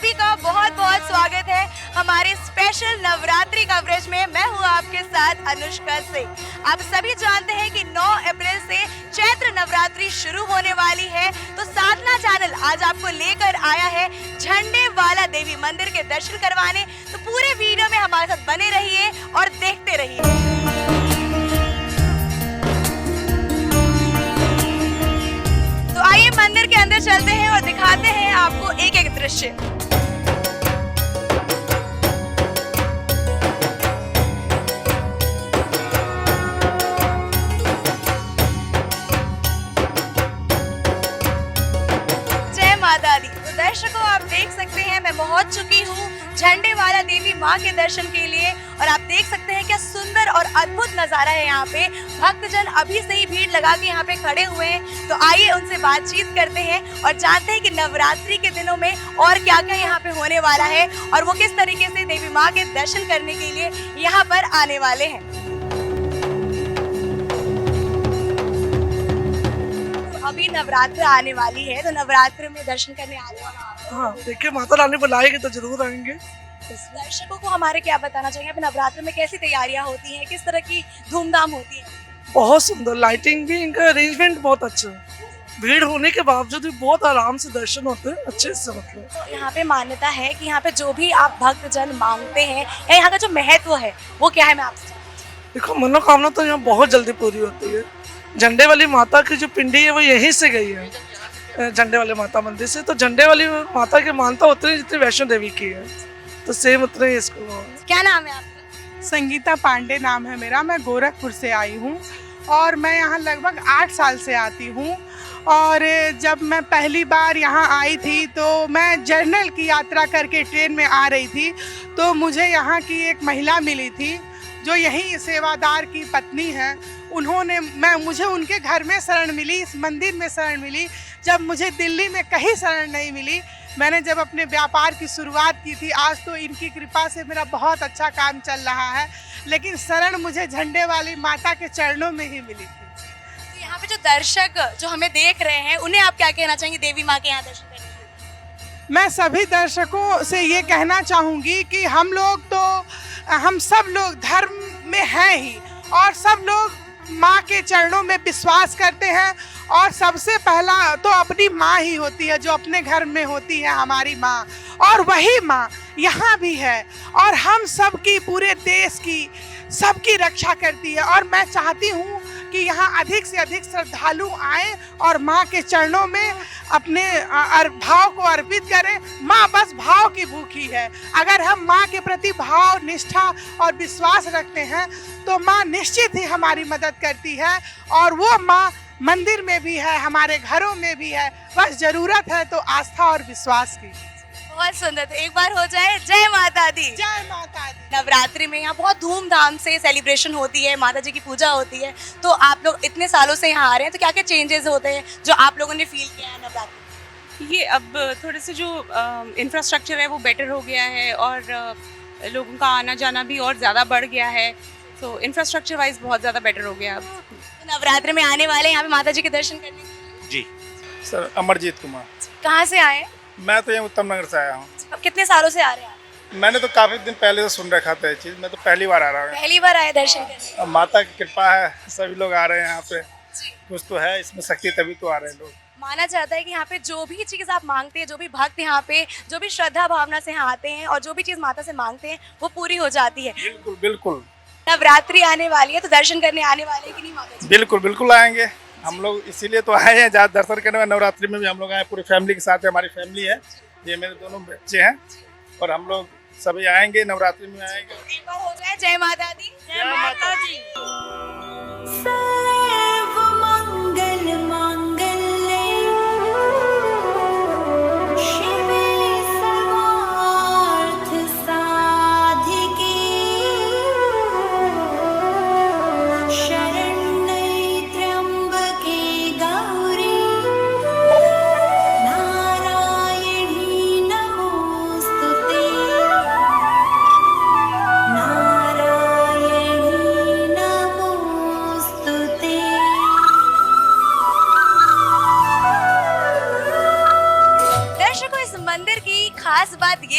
सभी का बहुत बहुत स्वागत है हमारे स्पेशल नवरात्रि कवरेज में। मैं हूँ आपके साथ अनुष्का सिंह। आप सभी जानते हैं कि 9 अप्रैल से चैत्र नवरात्रि शुरू होने वाली है, तो साधना चैनल आज आपको लेकर आया है झंडे वाला देवी मंदिर के दर्शन करवाने। तो पूरे वीडियो में हमारे साथ बने रहिए और देखते रहिए। आइए मंदिर के अंदर चलते हैं और दिखाते हैं आपको एक एक दृश्य। जय माता दी। तो दर्शकों, आप देख सकते हैं मैं पहुंच चुकी हूँ झंडे वाला देवी माँ के दर्शन के लिए, और आप देख सकते हैं क्या सुंदर और अद्भुत नजारा है यहाँ पे। भक्तजन अभी से ही भीड़ लगा के यहाँ पे खड़े हुए हैं। तो आइए उनसे बातचीत करते हैं और जानते हैं कि नवरात्रि के दिनों में और क्या क्या यहाँ पे होने वाला है और वो किस तरीके से देवी माँ के दर्शन करने के लिए यहाँ पर आने वाले हैं। तो अभी नवरात्र आने वाली है, तो नवरात्र में दर्शन करने आने वाला। हाँ, देखिए माता रानी बुलाएगी तो जरूर आएंगे। दर्शकों को हमारे क्या बताना चाहिए, अभी नवरात्र में कैसी तैयारियां होती हैं, किस तरह की धूमधाम होती है? बहुत सुंदर लाइटिंग भी, इनका अरेंजमेंट बहुत अच्छा है। भीड़ होने के बावजूद भी बहुत आराम से दर्शन होते हैं, अच्छे से मतलब। तो यहाँ पे मान्यता है कि यहाँ पे जो भी आप भक्तजन मांगते हैं या यहाँ का जो महत्व है वो क्या है, मैं आपसे जानना चाहती हूँ। देखो, मनोकामना तो यहाँ बहुत जल्दी पूरी होती है। झंडे वाली माता की जो पिंडी है वो यहीं से गई है, झंडे वाले माता मंदिर से। तो झंडे वाली माता की मानता उतनी जितनी वैष्णो देवी की है, तो सेम उतने ही इसको। क्या नाम है आपका? संगीता पांडे नाम है मेरा। मैं गोरखपुर से आई हूँ और मैं यहाँ लगभग 8 साल से आती हूँ। और जब मैं पहली बार यहाँ आई थी तो मैं जर्नल की यात्रा करके ट्रेन में आ रही थी, तो मुझे यहाँ की एक महिला मिली थी जो यहीं सेवादार की पत्नी है। मुझे उनके घर में शरण मिली, इस मंदिर में शरण मिली, जब मुझे दिल्ली में कहीं शरण नहीं मिली। मैंने जब अपने व्यापार की शुरुआत की थी, आज तो इनकी कृपा से मेरा बहुत अच्छा काम चल रहा है, लेकिन शरण मुझे झंडे वाली माता के चरणों में ही मिली थी। तो यहाँ पे जो दर्शक जो हमें देख रहे हैं उन्हें आप क्या कहना चाहेंगे देवी माँ के यहाँ दर्शन करने के लिए? मैं सभी दर्शकों से ये कहना चाहूँगी कि हम सब लोग धर्म में हैं ही, और सब लोग माँ के चरणों में विश्वास करते हैं। और सबसे पहला तो अपनी माँ ही होती है, जो अपने घर में होती है हमारी माँ, और वही माँ यहाँ भी है और हम सब की, पूरे देश की, सबकी रक्षा करती है। और मैं चाहती हूँ कि यहाँ अधिक से अधिक श्रद्धालु आएं और माँ के चरणों में अपने भाव को अर्पित करें। माँ बस भाव की भूखी है। अगर हम माँ के प्रति भाव, निष्ठा और विश्वास रखते हैं तो माँ निश्चित ही हमारी मदद करती है। और वो माँ मंदिर में भी है, हमारे घरों में भी है, बस जरूरत है तो आस्था और विश्वास की। बहुत सुंदर। तो एक बार हो जाए जय माता दी। जय माता दी। नवरात्रि में यहाँ बहुत धूमधाम से सेलिब्रेशन होती है, माता जी की पूजा होती है। तो आप लोग इतने सालों से यहाँ आ रहे हैं, तो क्या क्या चेंजेस होते हैं जो आप लोगों ने फील किया है नवरात्रि? ये अब थोड़े से जो इंफ्रास्ट्रक्चर है वो बेटर हो गया है और लोगों का आना जाना भी और ज़्यादा बढ़ गया है। तो इंफ्रास्ट्रक्चर वाइज बहुत ज़्यादा बेटर हो गया अब। तो नवरात्रि में आने वाले यहाँ पे माता जी के दर्शन करने के लिए? जी सर, अमरजीत कुमार। कहाँ से आए? मैं तो यहाँ उत्तम नगर से आया हूँ। कितने सालों से आ रहे हैं? मैंने तो काफ़ी दिन पहले से सुन रखा था ये चीज़, मैं तो पहली बार आ रहा हूँ। पहली बार आए दर्शन करने? अब माता की कृपा है, सभी लोग आ रहे हैं यहाँ पे। कुछ तो है इसमें शक्ति, तभी तो आ रहे हैं लोग। माना जाता है कि यहाँ पे जो भी चीज़ आप मांगते हैं, जो भी भक्त यहाँ पे जो भी श्रद्धा भावना से यहाँ आते हैं और जो भी चीज़ माता से मांगते हैं वो पूरी हो जाती है। बिल्कुल बिल्कुल। नवरात्रि आने वाली है तो दर्शन करने आने वाले हैं कि नहीं माता जी? बिल्कुल बिल्कुल आएंगे हम लोग, इसीलिए तो आए हैं जहाँ दर्शन करने में। नवरात्रि में भी हम लोग आए पूरी फैमिली के साथ। हमारी फैमिली है, ये मेरे दोनों बच्चे हैं, और हम लोग सभी आएंगे, नवरात्रि में आएंगे। एक बार हो जाए जय माता दी। जय माता दी।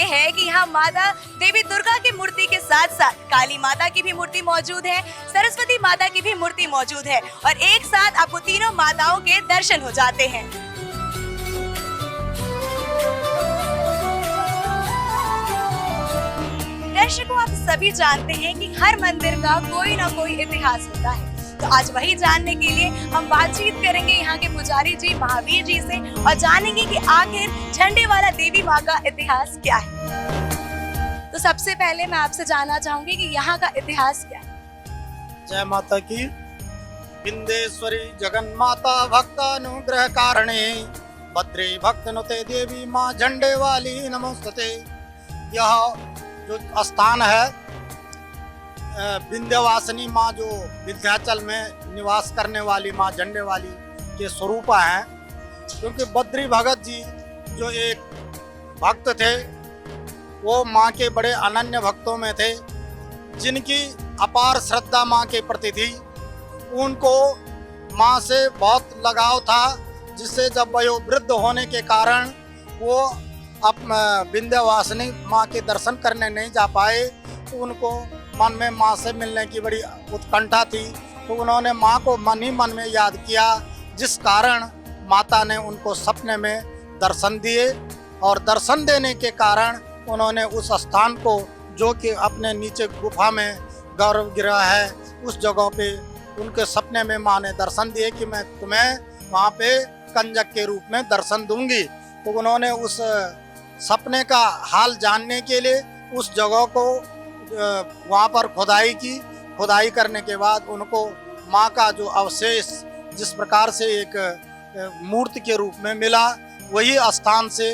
है कि यहाँ माता देवी दुर्गा की मूर्ति के साथ साथ काली माता की भी मूर्ति मौजूद है, सरस्वती माता की भी मूर्ति मौजूद है और एक साथ आपको तीनों माताओं के दर्शन हो जाते हैं। दर्शकों, आप सभी जानते हैं कि हर मंदिर का कोई ना कोई इतिहास होता है, तो आज वही जानने के लिए हम बातचीत करेंगे यहाँ के पुजारी जी महावीर जी से और जानेंगे कि आखिर झंडे वाला देवी माँ का इतिहास क्या है। तो सबसे पहले मैं आपसे जानना चाहूंगी कि यहाँ का इतिहास क्या है। जय माता की। बिंदेश्वरी जगन माता भक्तानुग्रह कारणे भद्रे भक्त नुते देवी माँ झंडे वाली नमोस्तुते। यह जो स्थान है विंध्यवासिनी माँ जो विंध्याचल में निवास करने वाली माँ झंडे वाली के स्वरूप हैं, क्योंकि बद्री भगत जी जो एक भक्त थे वो माँ के बड़े अनन्य भक्तों में थे, जिनकी अपार श्रद्धा माँ के प्रति थी। उनको माँ से बहुत लगाव था, जिससे जब वयोवृद्ध होने के कारण वो अब विंध्यवासिनी माँ के दर्शन करने नहीं जा पाए, तो उनको मन में माँ से मिलने की बड़ी उत्कंठा थी। तो उन्होंने माँ को मन ही मन में याद किया, जिस कारण माता ने उनको सपने में दर्शन दिए और दर्शन देने के कारण उन्होंने उस स्थान को, जो कि अपने नीचे गुफा में गर्भगृह है, उस जगह पे उनके सपने में माँ ने दर्शन दिए कि मैं तुम्हें वहाँ पे कंजक के रूप में दर्शन दूंगी। तो उन्होंने उस सपने का हाल जानने के लिए उस जगह को वहाँ पर खुदाई की। खुदाई करने के बाद उनको माँ का जो अवशेष जिस प्रकार से एक मूर्ति के रूप में मिला, वही स्थान से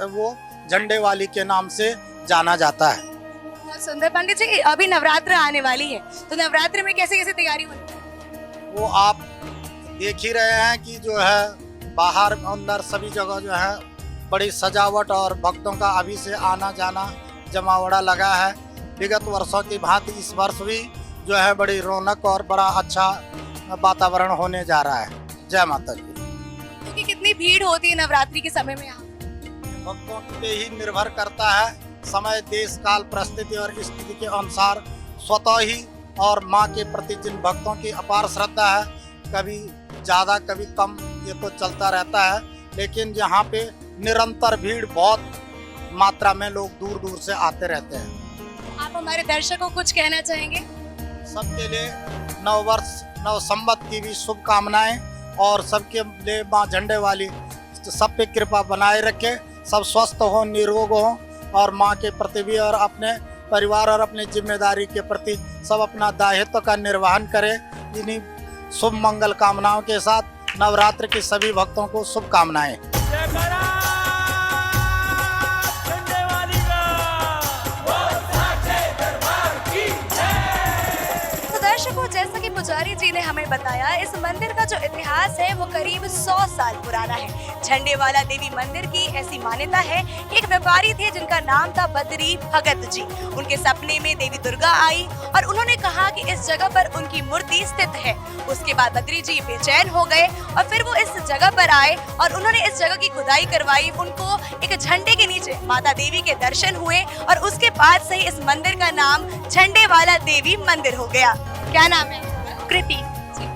वो झंडे वाली के नाम से जाना जाता है। बहुत सुंदर। पंडित जी, अभी नवरात्र आने वाली है, तो नवरात्र में कैसे कैसे तैयारी होनी है? वो आप देख ही रहे हैं कि जो है बाहर अंदर सभी जगह जो है बड़ी सजावट और भक्तों का अभी से आना जाना जमावड़ा लगा है। विगत वर्षों की भांति इस वर्ष भी जो है बड़ी रौनक और बड़ा अच्छा वातावरण होने जा रहा है। जय माता दी। क्योंकि कितनी भीड़ होती है नवरात्रि के समय में यहाँ? भक्तों पे ही निर्भर करता है। समय, देश, काल, परिस्थिति और स्थिति के अनुसार स्वतः ही और माँ के प्रति जिन भक्तों की अपार श्रद्धा है, कभी ज़्यादा कभी कम, ये तो चलता रहता है। लेकिन यहाँ पे निरंतर भीड़, बहुत मात्रा में लोग दूर दूर से आते रहते हैं। आप हमारे दर्शकों को कुछ कहना चाहेंगे? सबके लिए नव वर्ष नव संवत की भी शुभकामनाएं और सबके लिए माँ झंडे वाली सब पे कृपा बनाए रखे, सब स्वस्थ हो, निरोग हो और माँ के प्रति भी और अपने परिवार और अपनी जिम्मेदारी के प्रति सब अपना दायित्व का निर्वहन करें। इन्हीं शुभ मंगल कामनाओं के साथ नवरात्र के सभी भक्तों को शुभकामनाएं। दर्शकों, जैसा कि पुजारी जी ने हमें बताया, इस मंदिर का जो इतिहास है वो करीब 100 साल पुराना है। झंडे वाला देवी मंदिर की ऐसी मान्यता है कि एक व्यापारी थे जिनका नाम था बद्री भगत जी। उनके सपने में देवी दुर्गा आई और उन्होंने कहा कि इस जगह पर उनकी मूर्ति स्थित है। उसके बाद बद्री जी बेचैन हो गए और फिर वो इस जगह पर आए और उन्होंने इस जगह की खुदाई करवाई। उनको एक झंडे के नीचे माता देवी के दर्शन हुए और उसके बाद से ही इस मंदिर का नाम झंडे वाला देवी मंदिर हो गया। क्या नाम है? कृति।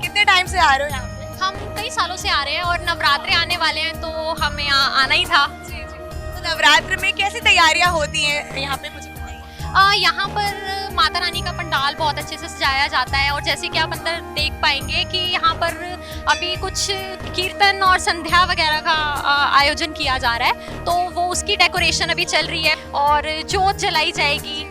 कितने टाइम से आ रहे हो यहाँ पे? हम कई सालों से आ रहे हैं और नवरात्रे आने वाले हैं, तो हमें यहाँ आना ही था। तो नवरात्र में कैसी तैयारियाँ होती हैं यहाँ पे, मुझे बताइए। यहाँ पर माता रानी का पंडाल बहुत अच्छे से सजाया जाता है और जैसे कि आप अंदर देख पाएंगे कि यहाँ पर अभी कुछ कीर्तन और संध्या वगैरह का आयोजन किया जा रहा है, तो वो उसकी डेकोरेशन अभी चल रही है और जोत जलाई जाएगी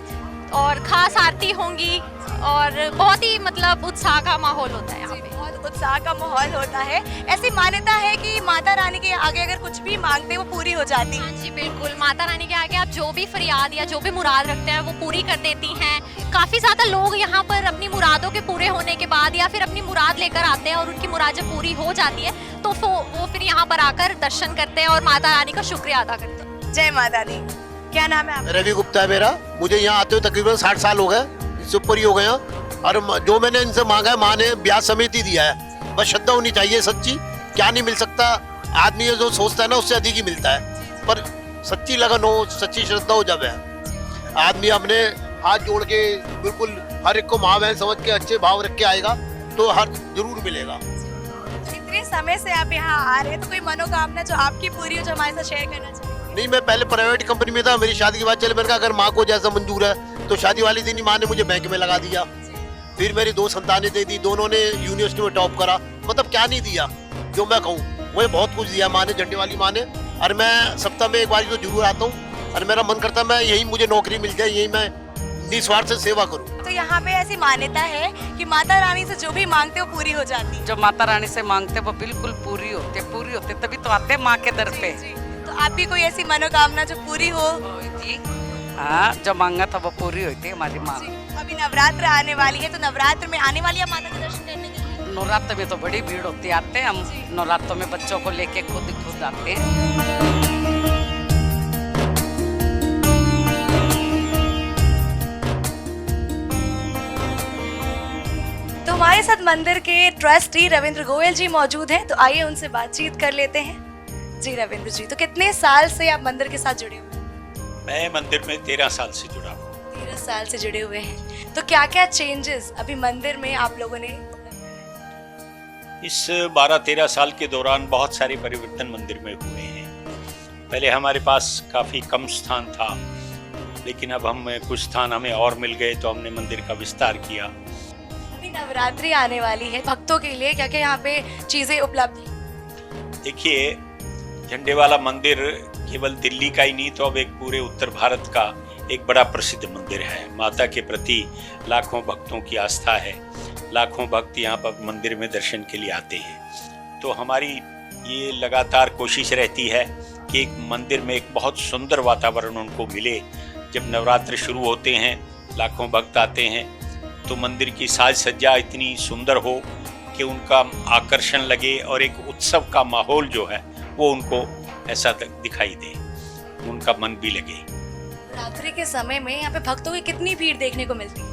और खास आरती होंगी और बहुत ही मतलब उत्साह का माहौल होता है यहाँ पे। बहुत उत्साह का माहौल होता है। ऐसी मान्यता है कि माता रानी के आगे अगर कुछ भी मांगते हैं वो पूरी हो जाती है। हाँ जी बिल्कुल, माता रानी के आगे आप जो भी फरियाद या जो भी मुराद रखते हैं वो पूरी कर देती हैं। काफ़ी ज़्यादा लोग यहाँ पर अपनी मुरादों के पूरे होने के बाद या फिर अपनी मुराद लेकर आते हैं और उनकी मुराद जब पूरी हो जाती है तो वो फिर यहाँ पर आकर दर्शन करते हैं और माता रानी का शुक्रिया अदा करते हैं। जय माता दी। क्या नाम है आपका? रवि गुप्ता है मेरा। मुझे यहाँ आते हुए तकरीबन 60 साल हो गए, इससे ऊपर ही हो गए। और जो मैंने इनसे मांगा है माँ ने ब्याज समेत ही दिया है। बस श्रद्धा होनी चाहिए सच्ची, क्या नहीं मिल सकता। आदमी जो सोचता है ना उससे अधिक ही मिलता है, पर सच्ची लगन हो, सच्ची श्रद्धा हो, जब है आदमी अपने हाथ जोड़ के बिल्कुल हर एक को माँ बहन समझ के अच्छे भाव रख के आएगा तो हर जरूर मिलेगा। इतने समय से आप यहाँ आ रहे हैं, तो कोई मनोकामना जो आपकी पूरी हो जो हमारे साथ शेयर करना चाहिए? नहीं, मैं पहले प्राइवेट कंपनी में था, मेरी शादी की बात चले, मैंने कहा अगर माँ को जैसा मंजूर है तो शादी वाली दिन ही माँ ने मुझे बैंक में लगा दिया। फिर मेरी 2 संतानें दे दी, दोनों ने यूनिवर्सिटी में टॉप करा, मतलब क्या नहीं दिया जो मैं कहूँ, वही बहुत कुछ दिया माँ ने, झंडे वाली माँ ने। और मैं सप्ताह में एक बार तो जरूर आता हूँ और मेरा मन करता है मैं यही मुझे नौकरी मिल जाए, यही मैं निस्वार्थ से सेवा करूँ। तो यहाँ पे ऐसी मान्यता है कि माता रानी से जो भी मांगते हो पूरी हो जाती है। जो माता रानी से मांगते वो बिल्कुल पूरी होते, तभी तो आते माँ के दर पे। तो आपकी कोई ऐसी मनोकामना जो पूरी हो? हाँ, जो मांगा था वो पूरी होती है हमारी माँ। अभी नवरात्र आने वाली है, तो नवरात्र में आने वाली है माता के दर्शन करने के लिए? नवरात्र में तो बड़ी भीड़ होती है, आते हैं हम नवरात्रों में, बच्चों को लेके खुद आते हैं। तो हमारे साथ मंदिर के ट्रस्टी रविंद्र गोयल जी मौजूद हैं, तो आइए उनसे बातचीत कर लेते हैं। जी रविंद्र जी, तो कितने साल से आप मंदिर के साथ जुड़े हुए हैं? मैं मंदिर में 13 साल से जुड़ा हूँ। 13 साल से जुड़े हुए हैं, तो क्या क्या चेंजेस अभी मंदिर में आप लोगों ने? इस 12-13 साल के दौरान बहुत सारे परिवर्तन मंदिर में हुए हैं। पहले हमारे पास काफ़ी कम स्थान था, लेकिन अब हम कुछ स्थान हमें और मिल गए तो हमने मंदिर का विस्तार किया। अभी नवरात्रि आने वाली है, भक्तों के लिए क्या क्या यहाँ पे चीजें उपलब्ध हैं? देखिए, झंडे वाला मंदिर केवल दिल्ली का ही नहीं तो अब एक पूरे उत्तर भारत का एक बड़ा प्रसिद्ध मंदिर है। माता के प्रति लाखों भक्तों की आस्था है, लाखों भक्त यहाँ पर मंदिर में दर्शन के लिए आते हैं। तो हमारी ये लगातार कोशिश रहती है कि एक मंदिर में एक बहुत सुंदर वातावरण उनको मिले। जब नवरात्र शुरू होते हैं, लाखों भक्त आते हैं, तो मंदिर की साज सज्जा इतनी सुंदर हो कि उनका आकर्षण लगे और एक उत्सव का माहौल जो है वो उनको ऐसा दिखाई दे, उनका मन भी लगे। नवरात्रि के समय में यहाँ पे भक्तों की कितनी भीड़ देखने को मिलती है?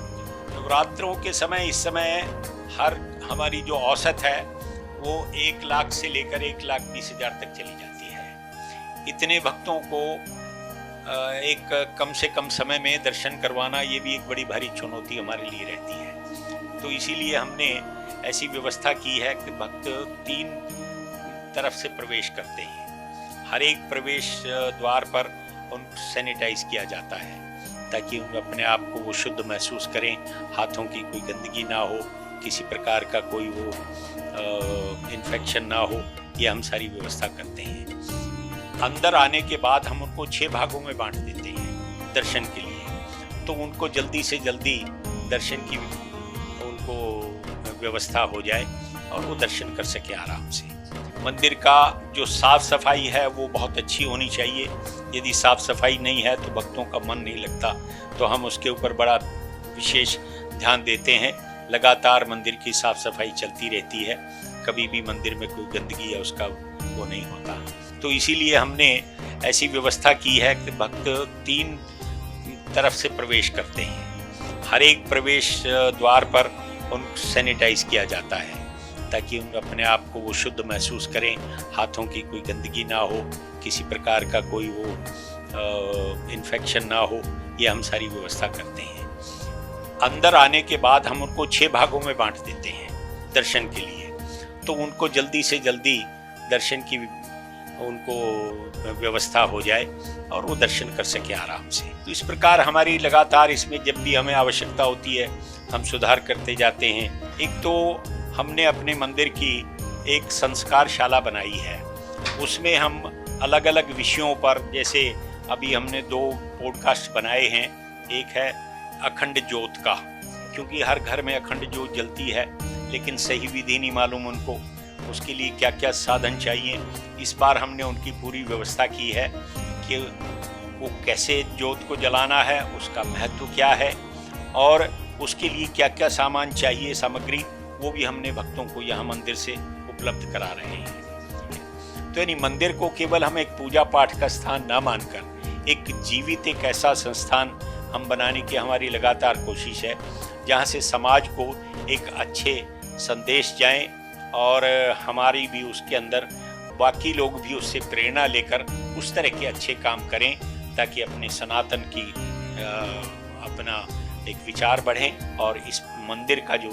नवरात्रों के समय इस समय हर हमारी जो औसत है वो 1 लाख से लेकर 1,20,000 तक चली जाती है। इतने भक्तों को एक कम से कम समय में दर्शन करवाना ये भी एक बड़ी भारी चुनौती हमारे लिए रहती है। तो इसीलिए हमने ऐसी व्यवस्था की है कि भक्त 3 तरफ से प्रवेश करते हैं। हर एक प्रवेश द्वार पर उनको सैनिटाइज किया जाता है ताकि उन अपने आप को वो शुद्ध महसूस करें, हाथों की कोई गंदगी ना हो, किसी प्रकार का कोई वो इन्फेक्शन ना हो, ये हम सारी व्यवस्था करते हैं। अंदर आने के बाद हम उनको 6 भागों में बांट देते हैं दर्शन के लिए, तो उनको जल्दी से जल्दी दर्शन की उनको व्यवस्था हो जाए और वो दर्शन कर सके आराम से। मंदिर का जो साफ सफाई है वो बहुत अच्छी होनी चाहिए। यदि साफ सफाई नहीं है तो भक्तों का मन नहीं लगता, तो हम उसके ऊपर बड़ा विशेष ध्यान देते हैं। लगातार मंदिर की साफ सफाई चलती रहती है, कभी भी मंदिर में कोई गंदगी है उसका वो नहीं होता। तो इसीलिए हमने ऐसी व्यवस्था की है कि भक्त 3 तरफ से प्रवेश करते हैं। हर एक प्रवेश द्वार पर उनको सैनिटाइज किया जाता है ताकि उन अपने आप को वो शुद्ध महसूस करें, हाथों की कोई गंदगी ना हो, किसी प्रकार का कोई वो इन्फेक्शन ना हो, ये हम सारी व्यवस्था करते हैं। अंदर आने के बाद हम उनको 6 भागों में बांट देते हैं दर्शन के लिए, तो उनको जल्दी से जल्दी दर्शन की उनको व्यवस्था हो जाए और वो दर्शन कर सके आराम से। तो इस प्रकार हमारी लगातार इसमें जब भी हमें आवश्यकता होती है हम सुधार करते जाते हैं। एक तो हमने अपने मंदिर की एक संस्कारशाला बनाई है, उसमें हम अलग अलग विषयों पर, जैसे अभी हमने 2 पॉडकास्ट बनाए हैं। एक है अखंड ज्योत का, क्योंकि हर घर में अखंड ज्योत जलती है लेकिन सही विधि नहीं मालूम उनको, उसके लिए क्या क्या साधन चाहिए। इस बार हमने उनकी पूरी व्यवस्था की है कि वो कैसे ज्योत को जलाना है, उसका महत्व क्या है और उसके लिए क्या क्या सामान चाहिए, सामग्री, वो भी हमने भक्तों को यहाँ मंदिर से उपलब्ध करा रहे हैं। तो यानी मंदिर को केवल हम एक पूजा पाठ का स्थान ना मानकर एक जीवित एक ऐसा संस्थान हम बनाने की हमारी लगातार कोशिश है, जहाँ से समाज को एक अच्छे संदेश जाएं और हमारी भी उसके अंदर बाकी लोग भी उससे प्रेरणा लेकर उस तरह के अच्छे काम करें, ताकि अपने सनातन की अपना एक विचार बढ़ें और इस मंदिर का जो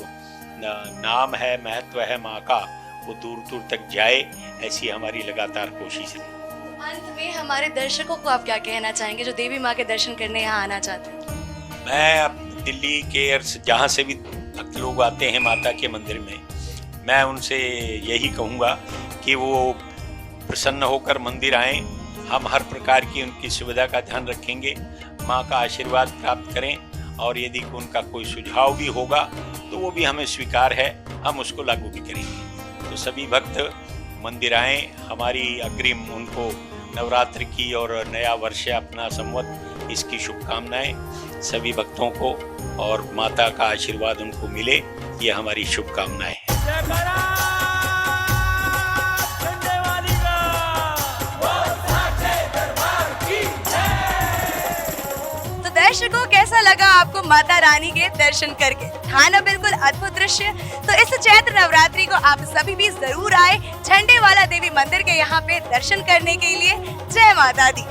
नाम है, महत्व है माँ का, वो दूर दूर तक जाए, ऐसी हमारी लगातार कोशिश है। अंत में हमारे दर्शकों को आप क्या कहना चाहेंगे जो देवी माँ के दर्शन करने यहाँ आना चाहते हैं? मैं दिल्ली के जहाँ से भी भक्त लोग आते हैं माता के मंदिर में, मैं उनसे यही कहूँगा कि वो प्रसन्न होकर मंदिर आएं। हम हर प्रकार की उनकी सुविधा का ध्यान रखेंगे, माँ का आशीर्वाद प्राप्त करें, और यदि उनका कोई सुझाव भी होगा तो वो भी हमें स्वीकार है, हम उसको लागू भी करेंगे। तो सभी भक्त मंदिर आएं, हमारी अग्रिम उनको नवरात्र की और नया वर्ष अपना संवत, इसकी शुभकामनाएं सभी भक्तों को, और माता का आशीर्वाद उनको मिले, ये हमारी शुभकामनाएं हैं। दर्शकों, कैसा लगा आपको माता रानी के दर्शन करके? था ना बिल्कुल अद्भुत दृश्य? तो इस चैत्र नवरात्रि को आप सभी भी जरूर आए झंडे वाला देवी मंदिर के यहाँ पे दर्शन करने के लिए। जय माता दी।